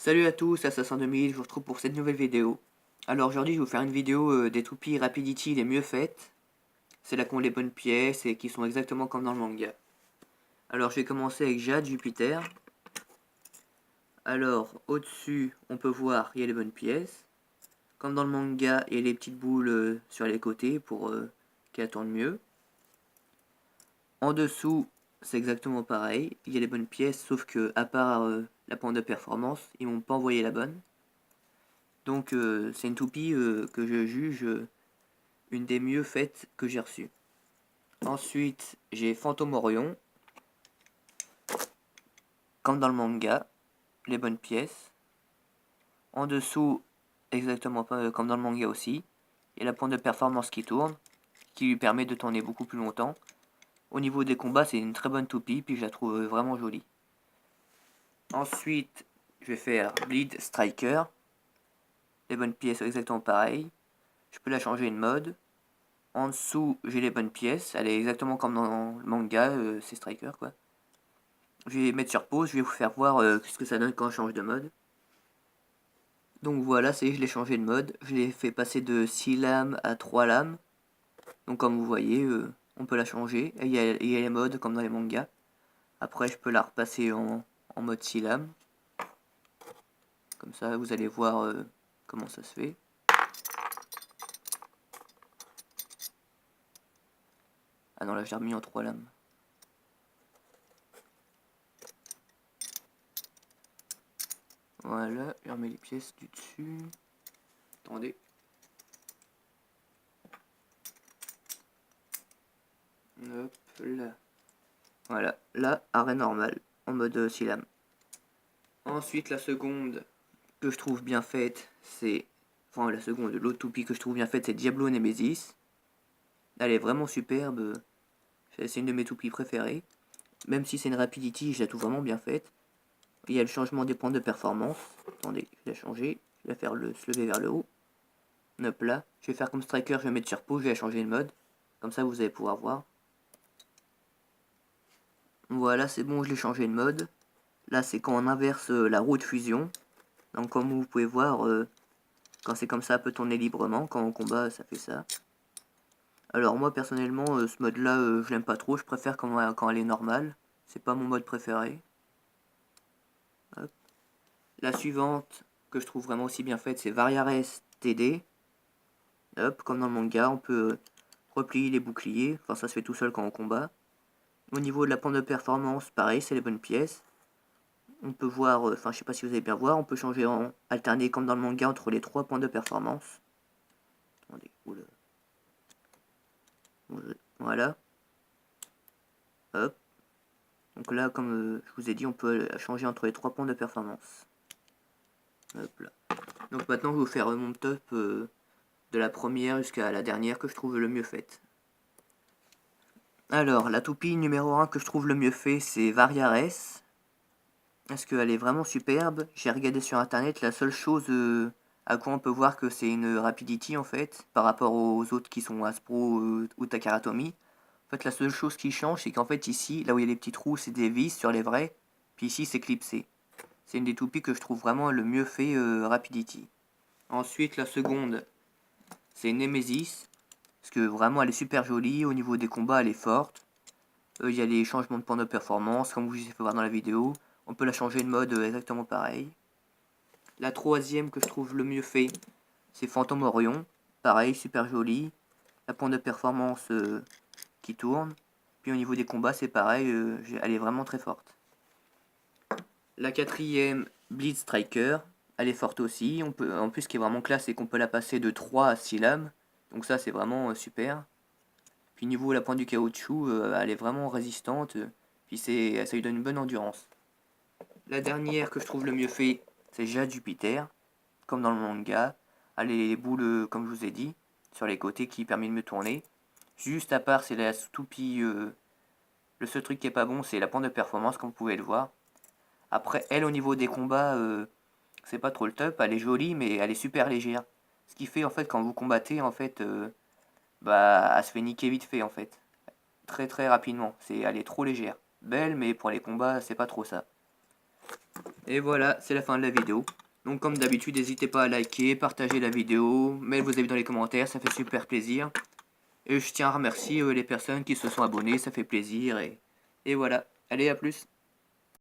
Salut à tous, Assassin 2000, je vous retrouve pour cette nouvelle vidéo. Alors aujourd'hui je vais vous faire une vidéo des toupies Rapidity les mieux faites. C'est là qu'on les bonnes pièces et qui sont exactement comme dans le manga. Alors je vais commencer avec Jade, Jupiter. Alors au-dessus on peut voir il y a les bonnes pièces. Comme dans le manga il y a les petites boules sur les côtés pour qu'elles tournent mieux. En dessous c'est exactement pareil, il y a les bonnes pièces sauf que à part la pente de performance ils m'ont pas envoyé la bonne. Donc c'est une toupie que je juge une des mieux faites que j'ai reçues. Ensuite j'ai Fantôme Orion, comme dans le manga, les bonnes pièces. En dessous, exactement comme dans le manga aussi, il y a la pente de performance qui tourne, qui lui permet de tourner beaucoup plus longtemps. Au niveau des combats c'est une très bonne toupie, puis je la trouve vraiment jolie. Ensuite je vais faire Bleed Striker, les bonnes pièces exactement pareil. Je peux la changer de mode. En dessous, j'ai les bonnes pièces. Elle est exactement comme dans le manga, c'est Striker quoi. Je vais mettre sur pause, je vais vous faire voir ce que ça donne quand je change de mode. Donc voilà, je l'ai changé de mode. Je l'ai fait passer de 6 lames à 3 lames. Donc comme vous voyez, on peut la changer. Et il y a les modes comme dans les mangas. Après, je peux la repasser en mode 6 lames. Comme ça, vous allez voir comment ça se fait. Ah non, là, je l'ai remis en 3 lames. Voilà, je remets les pièces du dessus. Attendez. Hop là. Voilà, là, arrêt normal, en mode 6 lames. Ensuite, la seconde que je trouve bien faite, c'est... Enfin, la seconde, l'autre toupie que je trouve bien faite, c'est Diablo Nemesis. Elle est vraiment superbe. C'est une de mes toupies préférées. Même si c'est une Rapidity, je la trouve vraiment bien faite. Il y a le changement des points de performance. Attendez, je vais la changer. Je vais la faire se lever vers le haut. Hop là. Je vais faire comme Striker, je vais mettre sur pause, je vais la changer de mode. Comme ça, vous allez pouvoir voir. Voilà, c'est bon, je l'ai changé de mode. Là, c'est quand on inverse la roue de fusion. Donc, comme vous pouvez voir, quand c'est comme ça, ça peut tourner librement. Quand on combat, ça fait ça. Alors, moi, personnellement, ce mode-là, je l'aime pas trop. Je préfère quand elle est normale. C'est pas mon mode préféré. Hop. La suivante, que je trouve vraiment aussi bien faite, c'est Variares TD. Hop, comme dans le manga, on peut replier les boucliers. Enfin, ça se fait tout seul quand on combat. Au niveau de la pente de performance, pareil, c'est les bonnes pièces. On peut voir, enfin je sais pas si vous allez bien voir, on peut changer alterner comme dans le manga entre les 3 points de performance. Attendez, oula. Voilà. Hop. Donc là, comme je vous ai dit, on peut changer entre les 3 points de performance. Hop là. Donc maintenant, je vais vous faire mon top de la première jusqu'à la dernière que je trouve le mieux faite. Alors, la toupie numéro 1 que je trouve le mieux fait, c'est Variares. Parce qu'elle est vraiment superbe. J'ai regardé sur internet, la seule chose à quoi on peut voir que c'est une Rapidity en fait, par rapport aux autres qui sont Aspro ou Takaratomi. En fait, la seule chose qui change, c'est qu'en fait ici, là où il y a les petits trous, c'est des vis sur les vrais, puis ici c'est clipsé. C'est une des toupies que je trouve vraiment le mieux fait Rapidity. Ensuite, la seconde, c'est Nemesis, parce que vraiment elle est super jolie, au niveau des combats elle est forte. Il y a les changements de points de performance, comme vous avez pu voir dans la vidéo. On peut la changer de mode exactement pareil. La troisième que je trouve le mieux fait, c'est Fantôme Orion. Pareil, super joli. La pointe de performance qui tourne. Puis au niveau des combats, c'est pareil, elle est vraiment très forte. La quatrième, Bleed Striker. Elle est forte aussi. En plus, ce qui est vraiment classe, c'est qu'on peut la passer de 3 à 6 lames. Donc ça, c'est vraiment super. Puis niveau la pointe du caoutchouc, elle est vraiment résistante. Puis ça lui donne une bonne endurance. La dernière que je trouve le mieux fait, c'est Jade Jupiter. Comme dans le manga. Elle a les boules, comme je vous ai dit, sur les côtés qui permet de me tourner. Juste à part, c'est la toupie. Le seul truc qui est pas bon, c'est la pente de performance, comme vous pouvez le voir. Après, elle, au niveau des combats, c'est pas trop le top. Elle est jolie, mais elle est super légère. Ce qui fait, en fait, quand vous combattez, en fait, bah, elle se fait niquer vite fait, en fait. Très très rapidement. Elle est trop légère. Belle, mais pour les combats, c'est pas trop ça. Et voilà, c'est la fin de la vidéo. Donc comme d'habitude, n'hésitez pas à liker, partager la vidéo, mettre vos avis dans les commentaires, ça fait super plaisir. Et je tiens à remercier les personnes qui se sont abonnées, ça fait plaisir. Et voilà, allez, à plus.